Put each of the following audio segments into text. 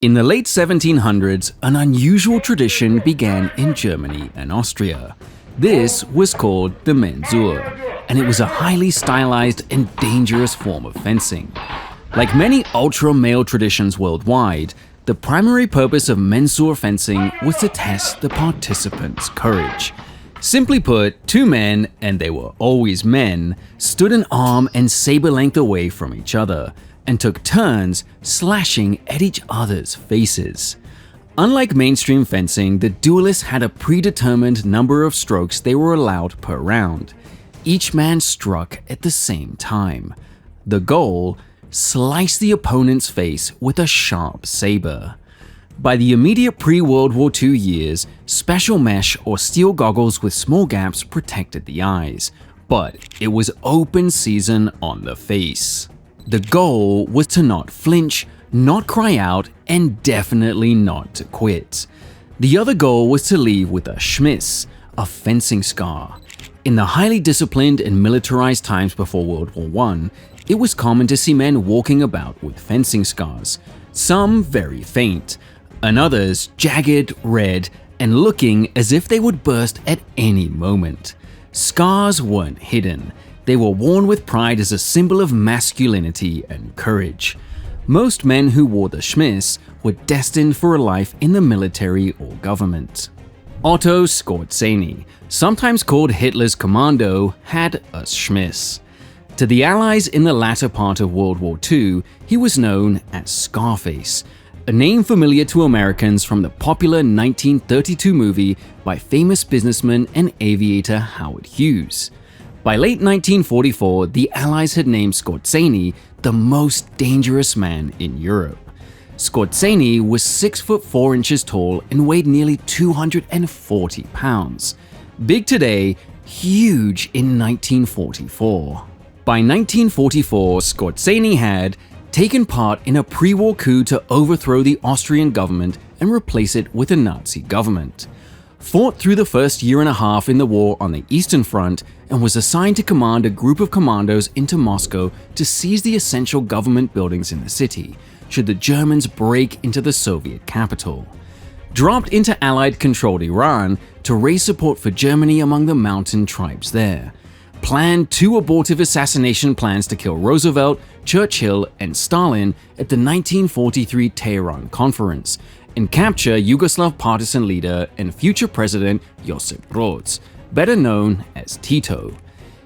In the late 1700s, an unusual tradition began in Germany and Austria. This was called the mensur, and it was a highly stylized and dangerous form of fencing. Like many ultra-male traditions worldwide, the primary purpose of mensur fencing was to test the participants' courage. Simply put, two men, and they were always men, stood an arm and saber length away from each other, and took turns slashing at each other's faces. Unlike mainstream fencing, the duelists had a predetermined number of strokes they were allowed per round. Each man struck at the same time. The goal: slice the opponent's face with a sharp saber. By the immediate pre-World War II years, special mesh or steel goggles with small gaps protected the eyes, but it was open season on the face. The goal was to not flinch, not cry out, and definitely not to quit. The other goal was to leave with a schmiss, a fencing scar. In the highly disciplined and militarized times before World War I, it was common to see men walking about with fencing scars, some very faint, and others jagged, red, and looking as if they would burst at any moment. Scars weren't hidden. They were worn with pride as a symbol of masculinity and courage. Most men who wore the schmiss were destined for a life in the military or government. Otto Skorzeny, sometimes called Hitler's commando, had a schmiss. To the Allies in the latter part of World War II, he was known as Scarface, a name familiar to Americans from the popular 1932 movie by famous businessman and aviator Howard Hughes. By late 1944, the Allies had named Skorzeny the most dangerous man in Europe. Skorzeny was 6 foot 4 inches tall and weighed nearly 240 pounds. Big today, huge in 1944. By 1944, Skorzeny had taken part in a pre-war coup to overthrow the Austrian government and replace it with a Nazi government, fought through the first year and a half in the war on the Eastern Front, and was assigned to command a group of commandos into Moscow to seize the essential government buildings in the city, should the Germans break into the Soviet capital. Dropped into Allied-controlled Iran to raise support for Germany among the mountain tribes there. Planned 2 abortive assassination plans to kill Roosevelt, Churchill, and Stalin at the 1943 Tehran Conference, and capture Yugoslav partisan leader and future president Josip Broz, better known as Tito.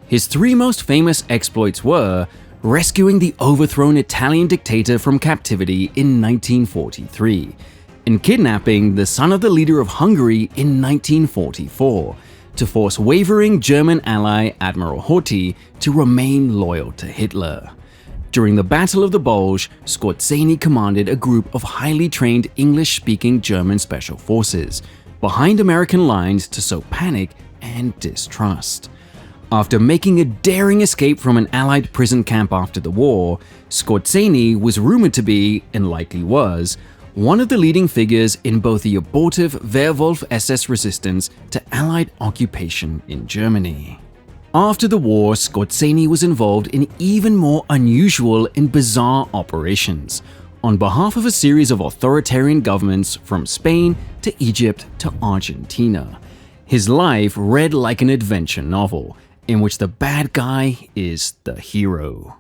His 3 most famous exploits were rescuing the overthrown Italian dictator from captivity in 1943, and kidnapping the son of the leader of Hungary in 1944, to force wavering German ally Admiral Horthy to remain loyal to Hitler. During the Battle of the Bulge, Skorzeny commanded a group of highly trained English-speaking German special forces behind American lines to sow panic and distrust. After making a daring escape from an Allied prison camp after the war, Skorzeny was rumored to be, and likely was, one of the leading figures in both the abortive Werwolf SS resistance to Allied occupation in Germany. After the war, Skorzeny was involved in even more unusual and bizarre operations on behalf of a series of authoritarian governments from Spain to Egypt to Argentina. His life read like an adventure novel, in which the bad guy is the hero.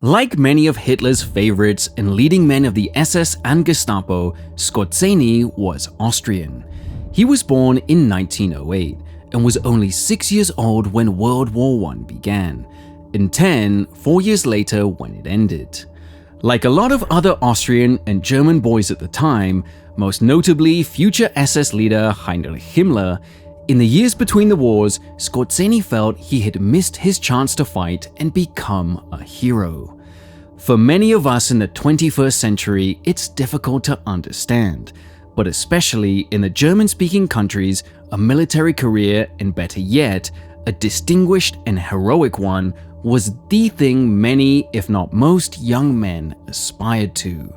Like many of Hitler's favorites and leading men of the SS and Gestapo, Skorzeny was Austrian. He was born in 1908 and was only 6 years old when World War I began, and 4 years later when it ended. Like a lot of other Austrian and German boys at the time, most notably future SS leader Heinrich Himmler, in the years between the wars, Skorzeny felt he had missed his chance to fight and become a hero. For many of us in the 21st century, it's difficult to understand, but especially in the German-speaking countries, a military career, and better yet, a distinguished and heroic one, was the thing many, if not most, young men aspired to.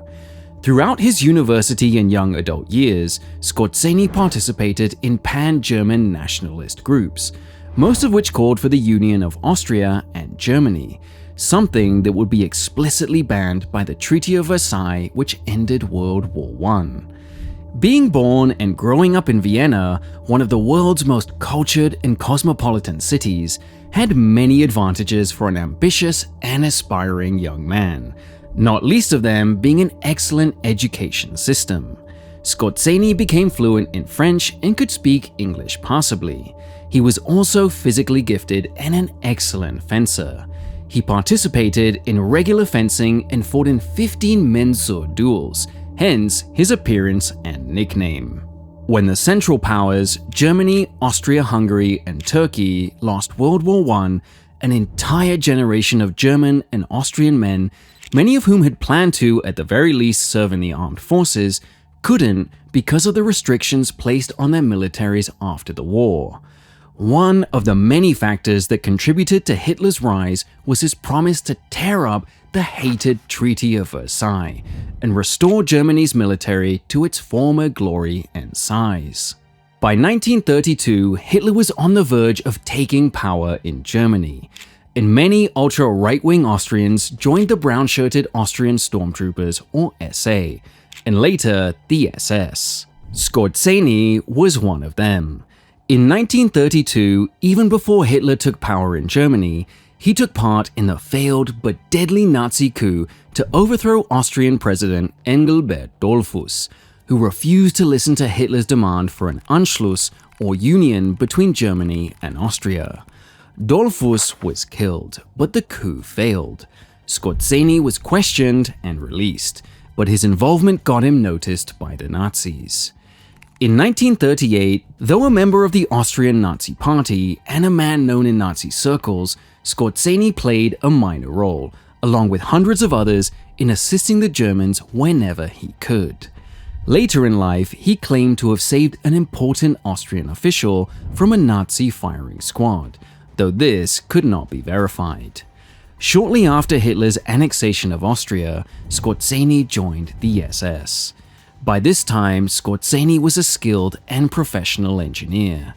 Throughout his university and young adult years, Skorzeny participated in pan-German nationalist groups, most of which called for the union of Austria and Germany. something that would be explicitly banned by the Treaty of Versailles, which ended World War I. Being born and growing up in Vienna, one of the world's most cultured and cosmopolitan cities, had many advantages for an ambitious and aspiring young man, not least of them being an excellent education system. Skorzeny became fluent in French and could speak English passably. He was also physically gifted and an excellent fencer. He participated in regular fencing and fought in 15 mensur duels, hence his appearance and nickname. When the Central Powers, Germany, Austria-Hungary, and Turkey, lost World War I, an entire generation of German and Austrian men, many of whom had planned to, at the very least, serve in the armed forces, couldn't because of the restrictions placed on their militaries after the war. One of the many factors that contributed to Hitler's rise was his promise to tear up the hated Treaty of Versailles and restore Germany's military to its former glory and size. By 1932, Hitler was on the verge of taking power in Germany, and many ultra-right-wing Austrians joined the brown-shirted Austrian stormtroopers, or SA, and later the SS. Skorzeny was one of them. In 1932, even before Hitler took power in Germany, he took part in the failed but deadly Nazi coup to overthrow Austrian President Engelbert Dollfuss, who refused to listen to Hitler's demand for an Anschluss, or union, between Germany and Austria. Dollfuss was killed, but the coup failed. Skorzeny was questioned and released, but his involvement got him noticed by the Nazis. In 1938, though a member of the Austrian Nazi Party and a man known in Nazi circles, Skorzeny played a minor role, along with hundreds of others, in assisting the Germans whenever he could. Later in life, he claimed to have saved an important Austrian official from a Nazi firing squad, though this could not be verified. Shortly after Hitler's annexation of Austria, Skorzeny joined the SS. By this time, Skorzeny was a skilled and professional engineer.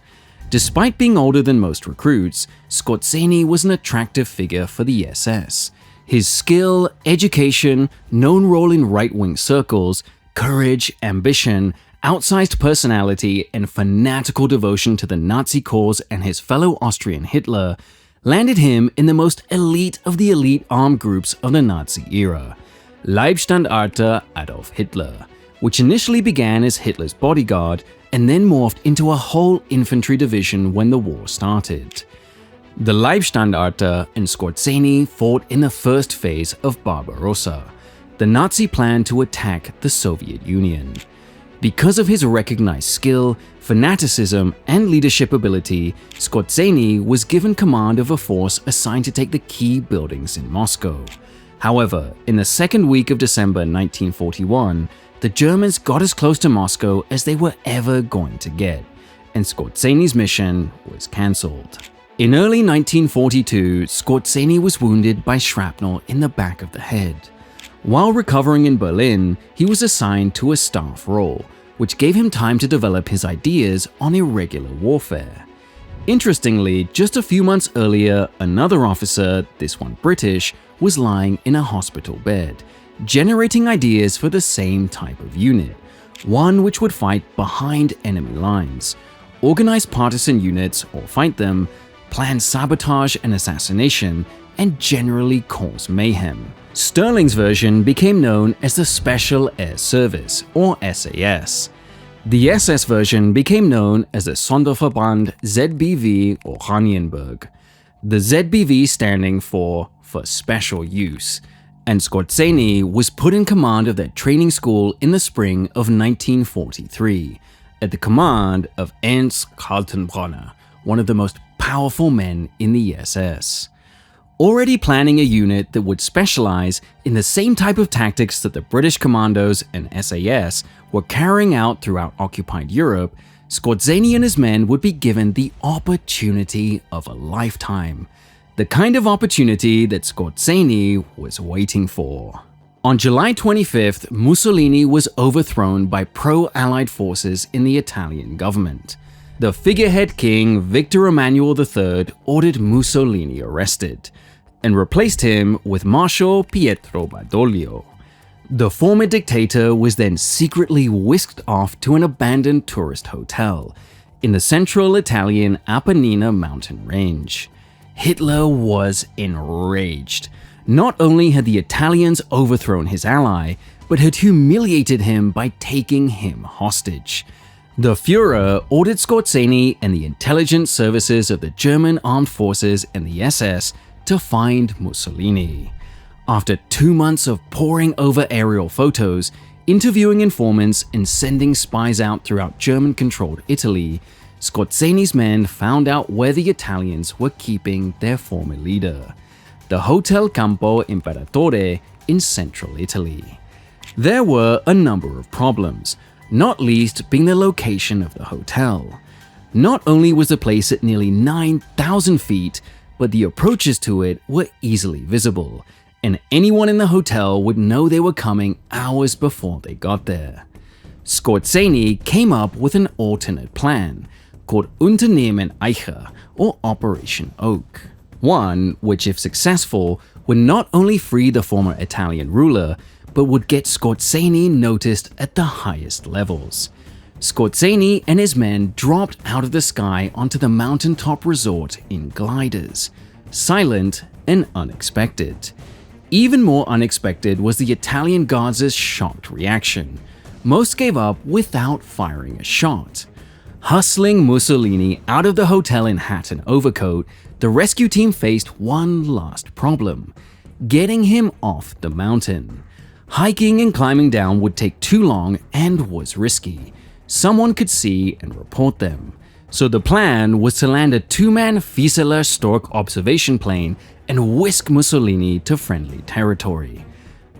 Despite being older than most recruits, Skorzeny was an attractive figure for the SS. His skill, education, known role in right-wing circles, courage, ambition, outsized personality, and fanatical devotion to the Nazi cause and his fellow Austrian Hitler landed him in the most elite of the elite armed groups of the Nazi era, Leibstandarte Adolf Hitler, which initially began as Hitler's bodyguard and then morphed into a whole infantry division when the war started. The Leibstandarte and Skorzeny fought in the first phase of Barbarossa, the Nazi plan to attack the Soviet Union. Because of his recognized skill, fanaticism, and leadership ability, Skorzeny was given command of a force assigned to take the key buildings in Moscow. However, in the second week of December 1941, the Germans got as close to Moscow as they were ever going to get, and Skorzeny's mission was cancelled. In early 1942, Skorzeny was wounded by shrapnel in the back of the head. While recovering in Berlin, he was assigned to a staff role, which gave him time to develop his ideas on irregular warfare. Interestingly, just a few months earlier, another officer, this one British, was lying in a hospital bed, generating ideas for the same type of unit, one which would fight behind enemy lines, organize partisan units or fight them, plan sabotage and assassination, and generally cause mayhem. Sterling's version became known as the Special Air Service, or SAS. The SS version became known as the Sonderverband ZBV Oranienburg, the ZBV standing for Special Use, and Skorzeny was put in command of their training school in the spring of 1943, at the command of Ernst Kaltenbrunner, one of the most powerful men in the SS. Already planning a unit that would specialize in the same type of tactics that the British commandos and SAS were carrying out throughout occupied Europe, Skorzeny and his men would be given the opportunity of a lifetime. The kind of opportunity that Skorzeny was waiting for. On July 25th, Mussolini was overthrown by pro-Allied forces in the Italian government. The figurehead king, Victor Emmanuel III, ordered Mussolini arrested. and replaced him with Marshal Pietro Badoglio. The former dictator was then secretly whisked off to an abandoned tourist hotel in the central Italian Apennine mountain range. Hitler was enraged. Not only had the Italians overthrown his ally, but had humiliated him by taking him hostage. The Führer ordered Skorzeny and the intelligence services of the German armed forces and the SS to find Mussolini. After 2 months of poring over aerial photos, interviewing informants, and sending spies out throughout German-controlled Italy, Skorzeny's men found out where the Italians were keeping their former leader, the Hotel Campo Imperatore in central Italy. There were a number of problems, not least being the location of the hotel. Not only was the place at nearly 9,000 feet, but the approaches to it were easily visible, and anyone in the hotel would know they were coming hours before they got there. Skorzeny came up with an alternate plan, called Unternehmen Eiche, or Operation Oak. One which, if successful, would not only free the former Italian ruler, but would get Skorzeny noticed at the highest levels. Skorzeny and his men dropped out of the sky onto the mountaintop resort in gliders, silent and unexpected. Even more unexpected was the Italian guards' shocked reaction. Most gave up without firing a shot. Hustling Mussolini out of the hotel in hat and overcoat, the rescue team faced one last problem: getting him off the mountain. Hiking and climbing down would take too long and was risky. Someone could see and report them. So the plan was to land a 2-man Fieseler Stork observation plane and whisk Mussolini to friendly territory.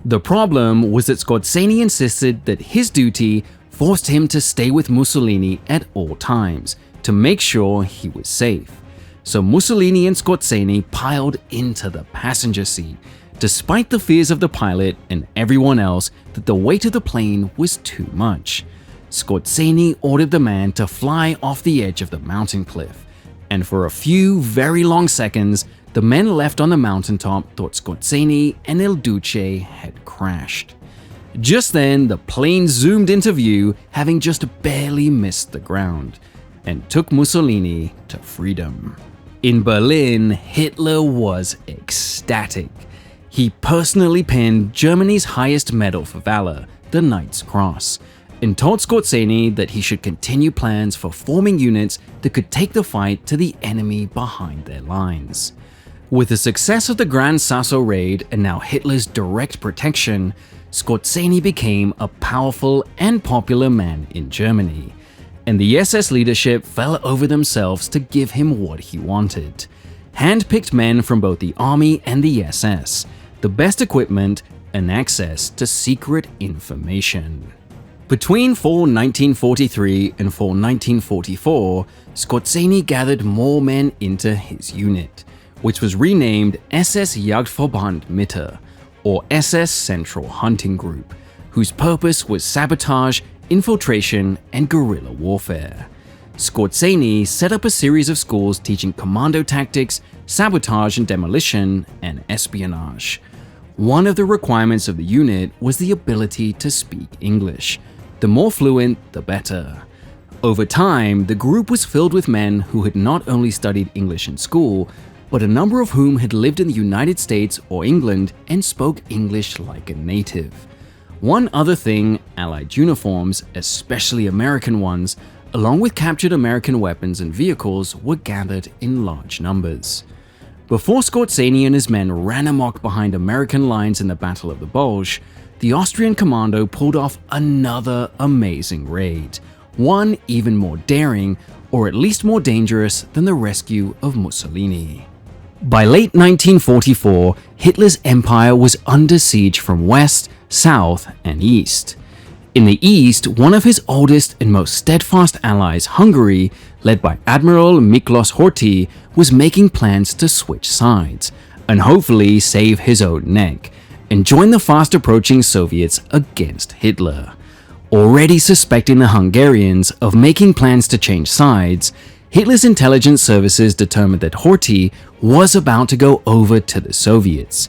The problem was that Skorzeny insisted that his duty forced him to stay with Mussolini at all times to make sure he was safe. So Mussolini and Skorzeny piled into the passenger seat, despite the fears of the pilot and everyone else that the weight of the plane was too much. Skorzeny ordered the man to fly off the edge of the mountain cliff, and for a few very long seconds, the men left on the mountaintop thought Skorzeny and Il Duce had crashed. Just then, the plane zoomed into view, having just barely missed the ground, and took Mussolini to freedom. In Berlin, Hitler was ecstatic. He personally pinned Germany's highest medal for valor, the Knight's Cross, and told Skorzeny that he should continue plans for forming units that could take the fight to the enemy behind their lines. With the success of the Grand Sasso raid and now Hitler's direct protection, Skorzeny became a powerful and popular man in Germany, and the SS leadership fell over themselves to give him what he wanted: hand-picked men from both the army and the SS, the best equipment, and access to secret information. Between fall 1943 and fall 1944, Skorzeny gathered more men into his unit, which was renamed SS Jagdverband Mitte, or SS Central Hunting Group, whose purpose was sabotage, infiltration, and guerrilla warfare. Skorzeny set up a series of schools teaching commando tactics, sabotage and demolition, and espionage. One of the requirements of the unit was the ability to speak English. The more fluent, the better. Over time, the group was filled with men who had not only studied English in school, but a number of whom had lived in the United States or England and spoke English like a native. One other thing, Allied uniforms, especially American ones, along with captured American weapons and vehicles, were gathered in large numbers. Before Skorzeny and his men ran amok behind American lines in the Battle of the Bulge, the Austrian commando pulled off another amazing raid, one even more daring, or at least more dangerous than the rescue of Mussolini. By late 1944, Hitler's empire was under siege from west, south, and east. In the east, one of his oldest and most steadfast allies, Hungary, led by Admiral Miklos Horthy, was making plans to switch sides, and hopefully save his own neck, and join the fast-approaching Soviets against Hitler. Already suspecting the Hungarians of making plans to change sides, Hitler's intelligence services determined that Horthy was about to go over to the Soviets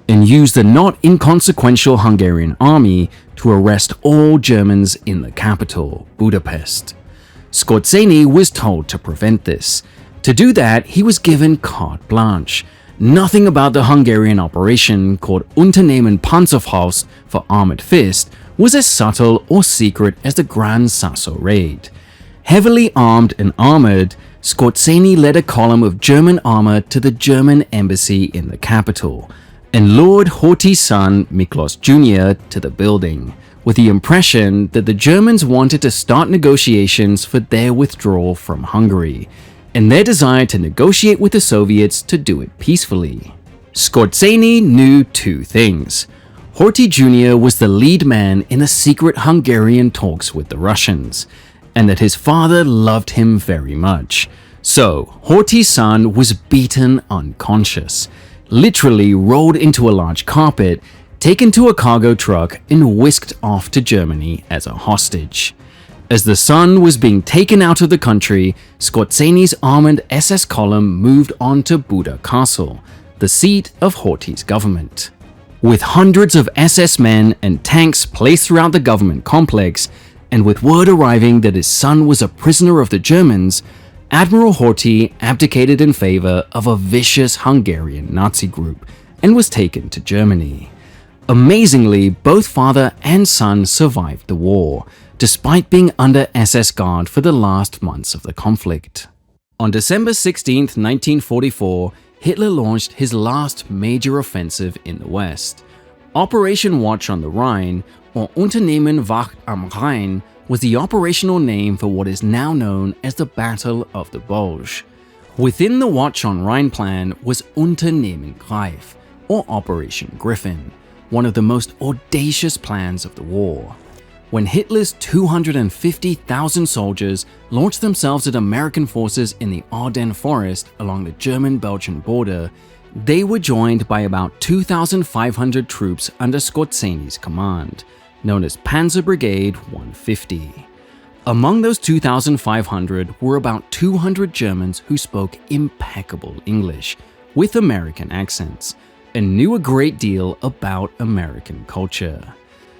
and use the not inconsequential Hungarian army to arrest all Germans in the capital, Budapest. Skorzeny was told to prevent this. To do that, he was given carte blanche. Nothing about the Hungarian operation, called Unternehmen Panzerfaust for Armored Fist, was as subtle or secret as the Gran Sasso raid. Heavily armed and armored, Skorzeny led a column of German armor to the German embassy in the capital and lured Horthy's son, Miklos Jr., to the building, with the impression that the Germans wanted to start negotiations for their withdrawal from Hungary, and their desire to negotiate with the Soviets to do it peacefully. Skorzeny knew two things. Horthy Jr. was the lead man in the secret Hungarian talks with the Russians, and that his father loved him very much. So, Horthy's son was beaten unconscious, literally rolled into a large carpet, taken to a cargo truck, and whisked off to Germany as a hostage. As the son was being taken out of the country, Skorzeny's armored SS column moved on to Buda Castle, the seat of Horthy's government. With hundreds of SS men and tanks placed throughout the government complex, and with word arriving that his son was a prisoner of the Germans, Admiral Horthy abdicated in favor of a vicious Hungarian Nazi group and was taken to Germany. Amazingly, both father and son survived the war, despite being under SS guard for the last months of the conflict. On December 16, 1944, Hitler launched his last major offensive in the West. Operation Watch on the Rhine, or Unternehmen Wacht am Rhein, was the operational name for what is now known as the Battle of the Bulge. Within the Watch on Rhine plan was Unternehmen Greif, or Operation Griffin, one of the most audacious plans of the war. When Hitler's 250,000 soldiers launched themselves at American forces in the Ardennes forest along the German-Belgian border, they were joined by about 2,500 troops under Skorzeny's command, known as Panzer Brigade 150. Among those 2,500 were about 200 Germans who spoke impeccable English, with American accents, and knew a great deal about American culture.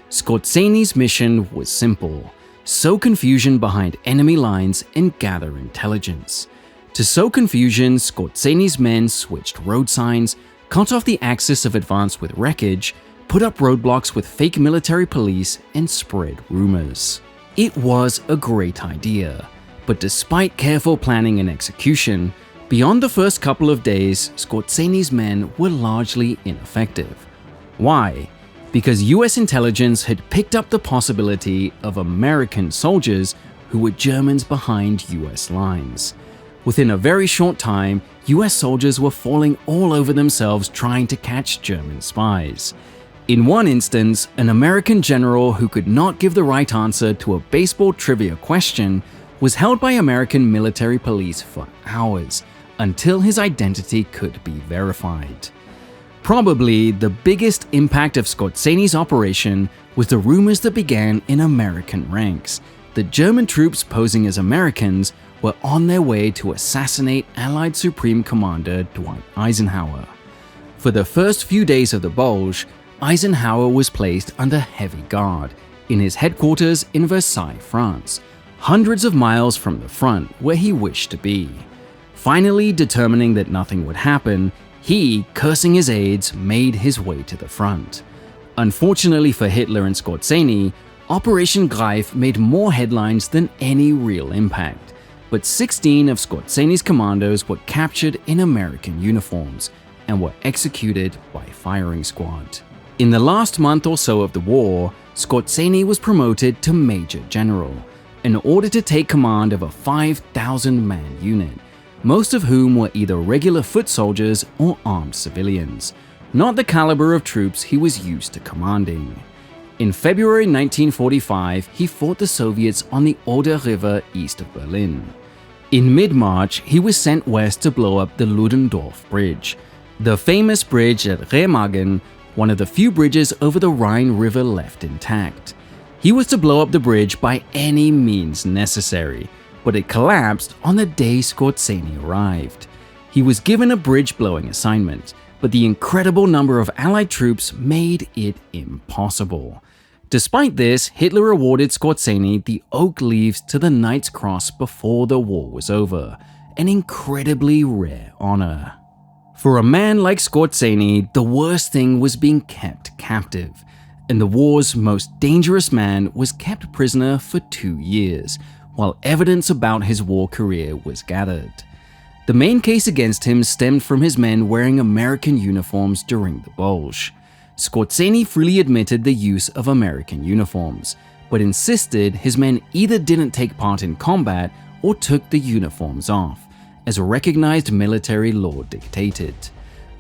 Skorzeny's mission was simple: sow confusion behind enemy lines and gather intelligence. To sow confusion, Skorzeny's men switched road signs, cut off the axis of advance with wreckage, put up roadblocks with fake military police, and spread rumors. It was a great idea, but despite careful planning and execution, beyond the first couple of days, Skorzeny's men were largely ineffective. Why? Because US intelligence had picked up the possibility of American soldiers who were Germans behind US lines. Within a very short time, US soldiers were falling all over themselves trying to catch German spies. In one instance, an American general who could not give the right answer to a baseball trivia question was held by American military police for hours until his identity could be verified. Probably the biggest impact of Skorzeny's operation was the rumors that began in American ranks that German troops posing as Americans were on their way to assassinate Allied Supreme Commander Dwight Eisenhower. For the first few days of the Bulge, Eisenhower was placed under heavy guard in his headquarters in Versailles, France, hundreds of miles from the front where he wished to be. Finally determining that nothing would happen, he, cursing his aides, made his way to the front. Unfortunately for Hitler and Skorzeny, Operation Greif made more headlines than any real impact, but 16 of Skorzeny's commandos were captured in American uniforms and were executed by firing squad. In the last month or so of the war, Skorzeny was promoted to Major General in order to take command of a 5,000-man unit, most of whom were either regular foot soldiers or armed civilians, not the caliber of troops he was used to commanding. In February 1945, he fought the Soviets on the Oder River east of Berlin. In mid-March, he was sent west to blow up the Ludendorff Bridge, the famous bridge at Remagen, one of the few bridges over the Rhine River left intact. He was to blow up the bridge by any means necessary, but it collapsed on the day Skorzeny arrived. He was given a bridge-blowing assignment, but the incredible number of Allied troops made it impossible. Despite this, Hitler awarded Skorzeny the Oak Leaves to the Knight's Cross before the war was over, an incredibly rare honor. For a man like Skorzeny, the worst thing was being kept captive, and the war's most dangerous man was kept prisoner for 2 years, while evidence about his war career was gathered. The main case against him stemmed from his men wearing American uniforms during the Bulge. Skorzeny freely admitted the use of American uniforms, but insisted his men either didn't take part in combat or took the uniforms off, as recognized military law dictated.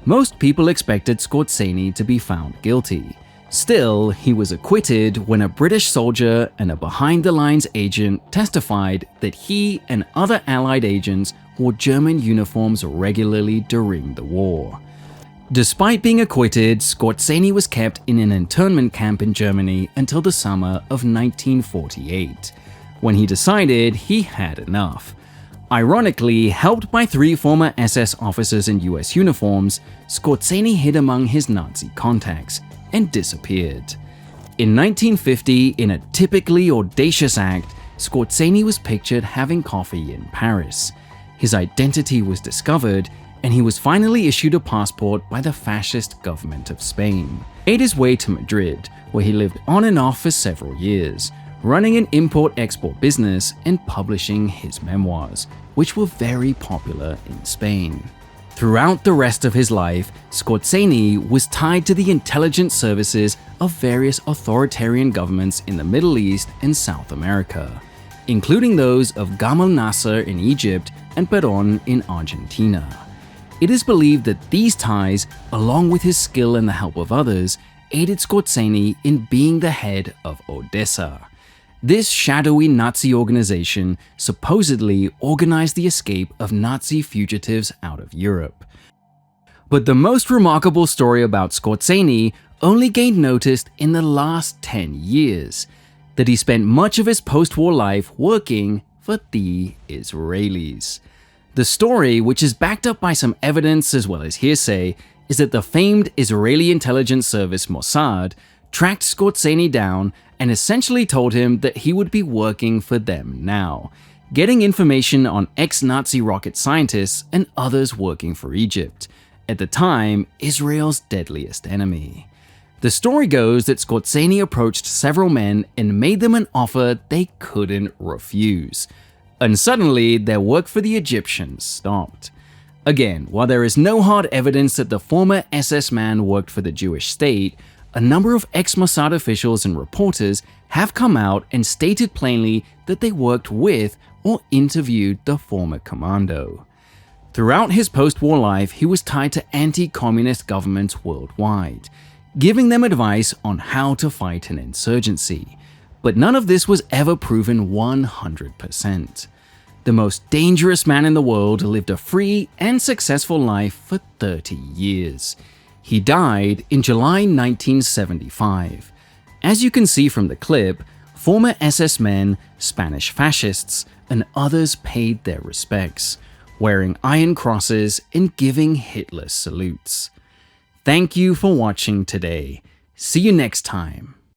Most people expected Skorzeny to be found guilty. Still, he was acquitted when a British soldier and a behind-the-lines agent testified that he and other Allied agents wore German uniforms regularly during the war. Despite being acquitted, Skorzeny was kept in an internment camp in Germany until the summer of 1948, when he decided he had enough. Ironically, helped by 3 former SS officers in US uniforms, Skorzeny hid among his Nazi contacts and disappeared. In 1950, in a typically audacious act, Skorzeny was pictured having coffee in Paris. His identity was discovered, and he was finally issued a passport by the fascist government of Spain. He made his way to Madrid, where he lived on and off for several years, running an import-export business and publishing his memoirs, which were very popular in Spain. Throughout the rest of his life, Skorzeny was tied to the intelligence services of various authoritarian governments in the Middle East and South America, including those of Gamal Nasser in Egypt and Perón in Argentina. It is believed that these ties, along with his skill and the help of others, aided Skorzeny in being the head of Odessa. This shadowy Nazi organization supposedly organized the escape of Nazi fugitives out of Europe. But the most remarkable story about Skorzeny only gained notice in the last 10 years, that he spent much of his post-war life working for the Israelis. The story, which is backed up by some evidence as well as hearsay, is that the famed Israeli intelligence service Mossad tracked Skorzeny down and essentially told him that he would be working for them now, getting information on ex-Nazi rocket scientists and others working for Egypt, at the time Israel's deadliest enemy. The story goes that Skorzeny approached several men and made them an offer they couldn't refuse. And suddenly, their work for the Egyptians stopped. Again, while there is no hard evidence that the former SS man worked for the Jewish state, a number of ex-Mossad officials and reporters have come out and stated plainly that they worked with or interviewed the former commando. Throughout his post-war life, he was tied to anti-communist governments worldwide, giving them advice on how to fight an insurgency. But none of this was ever proven 100%. The most dangerous man in the world lived a free and successful life for 30 years. He died in July 1975. As you can see from the clip, former SS men, Spanish fascists, and others paid their respects, wearing iron crosses and giving Hitler salutes. Thank you for watching today. See you next time.